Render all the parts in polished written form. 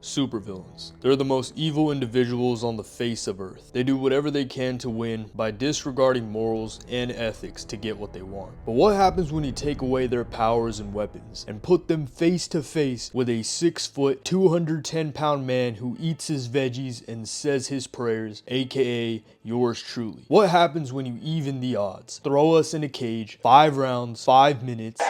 Supervillains. They're the most evil individuals on the face of Earth. They do whatever they can to win by disregarding morals and ethics to get what they want. But what happens when you take away their powers and weapons and put them face to face with a 6-foot, 210-pound man who eats his veggies and says his prayers, aka yours truly? What happens when you even the odds? Throw us in a cage, 5 rounds, 5 minutes.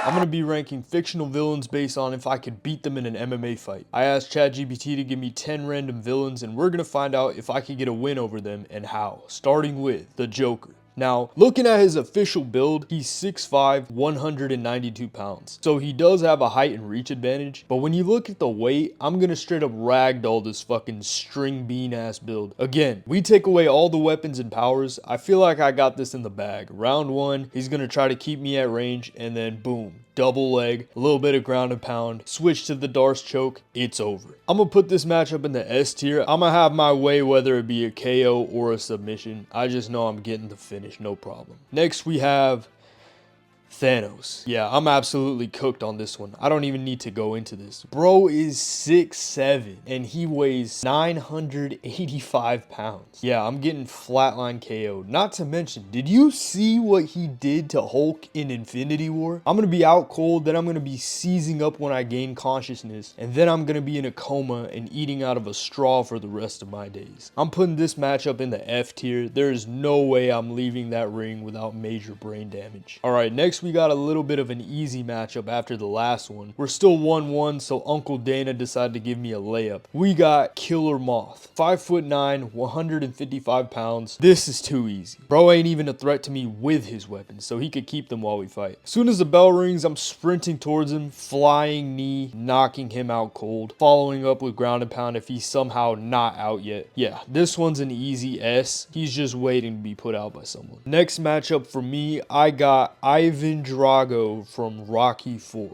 I'm going to be ranking fictional villains based on if I could beat them in an MMA fight. I asked ChatGPT to give me 10 random villains and we're going to find out if I could get a win over them and how. Starting with the Joker. Now, looking at his official build, he's 6'5", 192 pounds. So he does have a height and reach advantage, but when you look at the weight, I'm gonna straight up ragdoll this fucking string bean ass build. Again, we take away all the weapons and powers. I feel like I got this in the bag. Round 1, he's gonna try to keep me at range, and then boom. Double leg, a little bit of ground and pound, switch to the Darth choke, it's over. I'm gonna put this matchup in the S tier. I'm gonna have my way whether it be a KO or a submission. I just know I'm getting the finish, no problem. Next we have Thanos. Yeah, I'm absolutely cooked on this one. I don't even need to go into this. Bro is 6'7" and he weighs 985 pounds. Yeah, I'm getting flatline KO'd. Not to mention, did you see what he did to Hulk in Infinity War? I'm gonna be out cold, then I'm gonna be seizing up when I gain consciousness, and then I'm gonna be in a coma and eating out of a straw for the rest of my days. I'm putting this matchup in the F tier. There is no way I'm leaving that ring without major brain damage. All right, next we got a little bit of an easy matchup after the last one. We're still 1-1, so Uncle Dana decided to give me a layup. We got Killer Moth, 5'9", 155 pounds. This is too easy. Bro ain't even a threat to me with his weapons, so he could keep them while we fight. As soon as the bell rings, I'm sprinting towards him, flying knee, knocking him out cold, following up with ground and pound if he's somehow not out yet. Yeah, this one's an easy S. He's just waiting to be put out by someone. Next matchup for me, I got Ivan Drago from Rocky 4.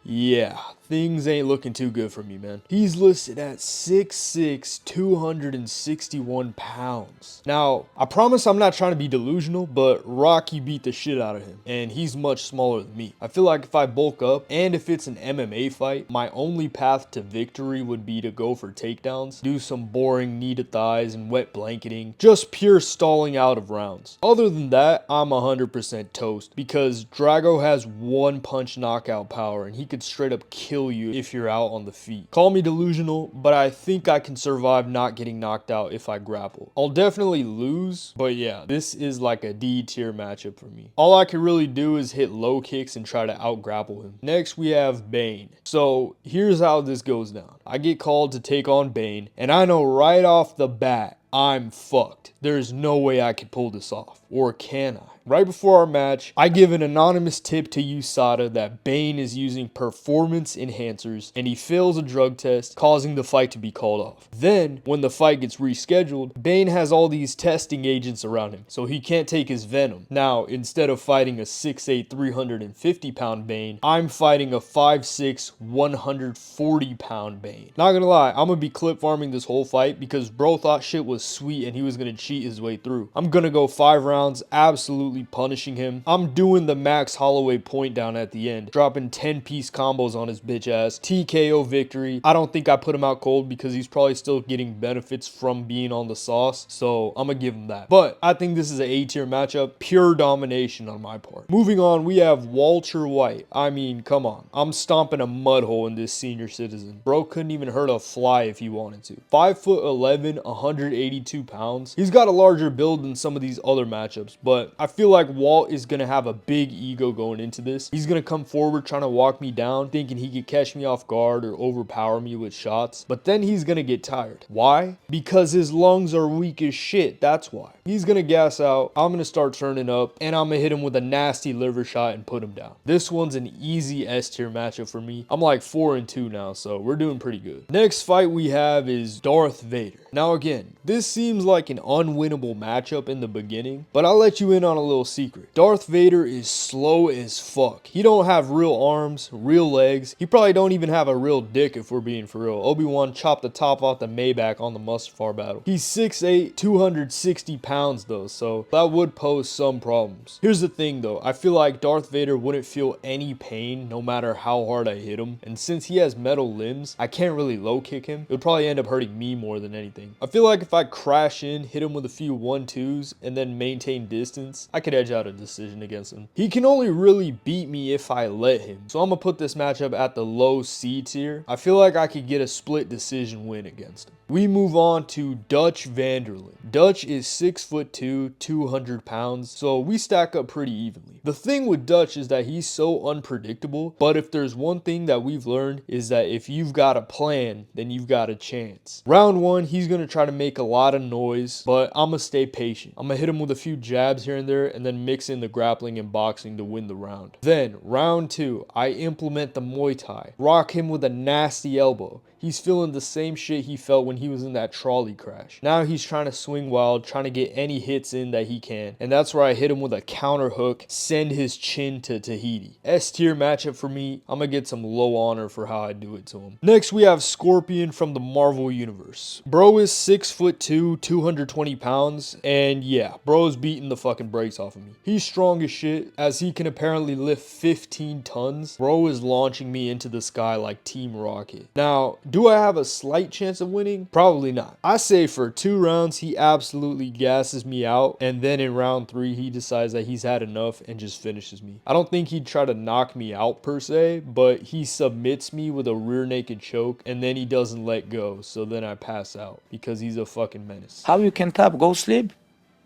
Yeah, things ain't looking too good for me, man. He's listed at 6'6", 261 pounds. Now, I promise I'm not trying to be delusional, but Rocky beat the shit out of him, and he's much smaller than me. I feel like if I bulk up, and if it's an MMA fight, my only path to victory would be to go for takedowns, do some boring knee to thighs and wet blanketing, just pure stalling out of rounds. Other than that, I'm 100% toast, because Drago has one punch knockout power, and he could straight up kill you if you're out on the feet. Call me delusional, but I think I can survive not getting knocked out if I grapple. I'll definitely lose, but yeah, this is like a D tier matchup for me. All I can really do is hit low kicks and try to out grapple him. Next we have Bane. So here's how this goes down. I get called to take on Bane, and I know right off the bat I'm fucked. There's no way I can pull this off. Or can I? Right before our match, I give an anonymous tip to USADA that Bane is using performance enhancers and he fails a drug test, causing the fight to be called off. Then, when the fight gets rescheduled, Bane has all these testing agents around him, so he can't take his venom. Now, instead of fighting a 6'8", 350-pound Bane, I'm fighting a 5'6", 140-pound Bane. Not gonna lie, I'm gonna be clip farming this whole fight because bro thought shit was sweet and he was gonna cheat his way through. I'm gonna go 5 rounds, absolutely punishing him. I'm doing the Max Holloway point down at the end, dropping 10-piece combos on his bitch ass. TKO victory. I don't think I put him out cold because he's probably still getting benefits from being on the sauce, so I'm gonna give him that. But I think this is an A tier matchup, pure domination on my part. Moving on, we have Walter White. I mean, come on. I'm stomping a mud hole in this senior citizen. Bro couldn't even hurt a fly if he wanted to. 5'11", 182 pounds. He's got a larger build than some of these other matchups, but I feel like Walt is going to have a big ego going into this. He's going to come forward trying to walk me down, thinking he could catch me off guard or overpower me with shots, but then he's going to get tired. Why? Because his lungs are weak as shit. That's why. He's going to gas out. I'm going to start turning up, and I'm going to hit him with a nasty liver shot and put him down. This one's an easy S tier matchup for me. I'm like 4-2 now, so we're doing pretty good. Next fight we have is Darth Vader. Now again, this This seems like an unwinnable matchup in the beginning, but I'll let you in on a little secret. Darth Vader is slow as fuck. He don't have real arms, real legs. He probably don't even have a real dick if we're being for real. Obi-Wan chopped the top off the Maybach on the Mustafar battle. He's 6'8", 260 pounds though, so that would pose some problems. Here's the thing though, I feel like Darth Vader wouldn't feel any pain no matter how hard I hit him, and since he has metal limbs, I can't really low kick him. It would probably end up hurting me more than anything. I feel like if I crash in, hit him with a few 1-2s, and then maintain distance, I could edge out a decision against him. He can only really beat me if I let him, so I'm gonna put this matchup at the low C tier. I feel like I could get a split decision win against him. We move on to Dutch Vanderlyn. Dutch is 6'2", 200 pounds, so we stack up pretty evenly. The thing with Dutch is that he's so unpredictable, but if there's one thing that we've learned is that if you've got a plan, then you've got a chance. Round 1, he's going to try to make a lot of noise, but I'm going to stay patient. I'm going to hit him with a few jabs here and there, and then mix in the grappling and boxing to win the round. Then, round 2, I implement the Muay Thai. Rock him with a nasty elbow. He's feeling the same shit he felt when he was in that trolley crash. Now he's trying to swing wild, trying to get any hits in that he can. And that's where I hit him with a counter hook, send his chin to Tahiti. S tier matchup for me. I'm going to get some low honor for how I do it to him. Next, we have Scorpion from the Marvel Universe. Bro is 6'2", 220 pounds. And yeah, bro's beating the fucking brakes off of me. He's strong as shit, as he can apparently lift 15 tons. Bro is launching me into the sky like Team Rocket. Now, do I have a slight chance of winning? Probably not. I say for 2 rounds, he absolutely gasses me out. And then in round 3, he decides that he's had enough and just finishes me. I don't think he'd try to knock me out per se, but he submits me with a rear naked choke and then he doesn't let go. So then I pass out because he's a fucking menace. How you can tap? Go sleep.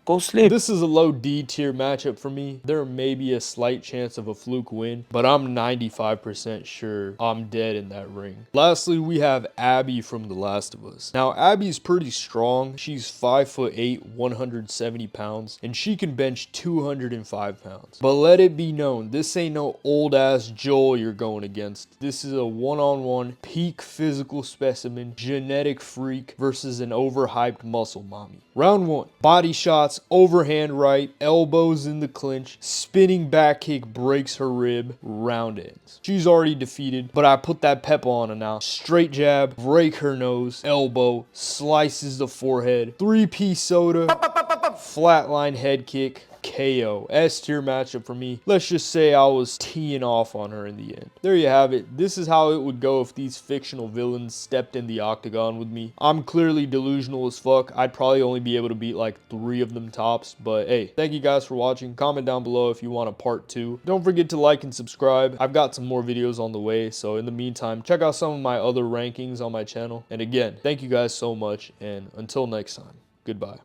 Go sleep. This is a low D tier matchup for me. There may be a slight chance of a fluke win, but I'm 95% sure I'm dead in that ring. Lastly, we have Abby from The Last of Us. Now, Abby's pretty strong. She's 5'8", 170 pounds, and she can bench 205 pounds. But let it be known, this ain't no old ass Joel you're going against. This is a one-on-one peak physical specimen, genetic freak versus an overhyped muscle mommy. Round 1, body shots, overhand right, elbows in the clinch, spinning back kick breaks her rib, round ends. She's already defeated, but I put that pep on her now. Straight jab, break her nose, elbow, slices the forehead, 3-piece soda, flatline head kick, KO. S tier matchup for me. Let's just say I was teeing off on her in the end. There you have it. This is how it would go if these fictional villains stepped in the octagon with me. I'm clearly delusional as fuck. I'd probably only be able to beat like 3 of them tops. But hey, thank you guys for watching. Comment down below if you want a part 2. Don't forget to like and subscribe. I've got some more videos on the way. So in the meantime, check out some of my other rankings on my channel. And again, thank you guys so much. And until next time, goodbye.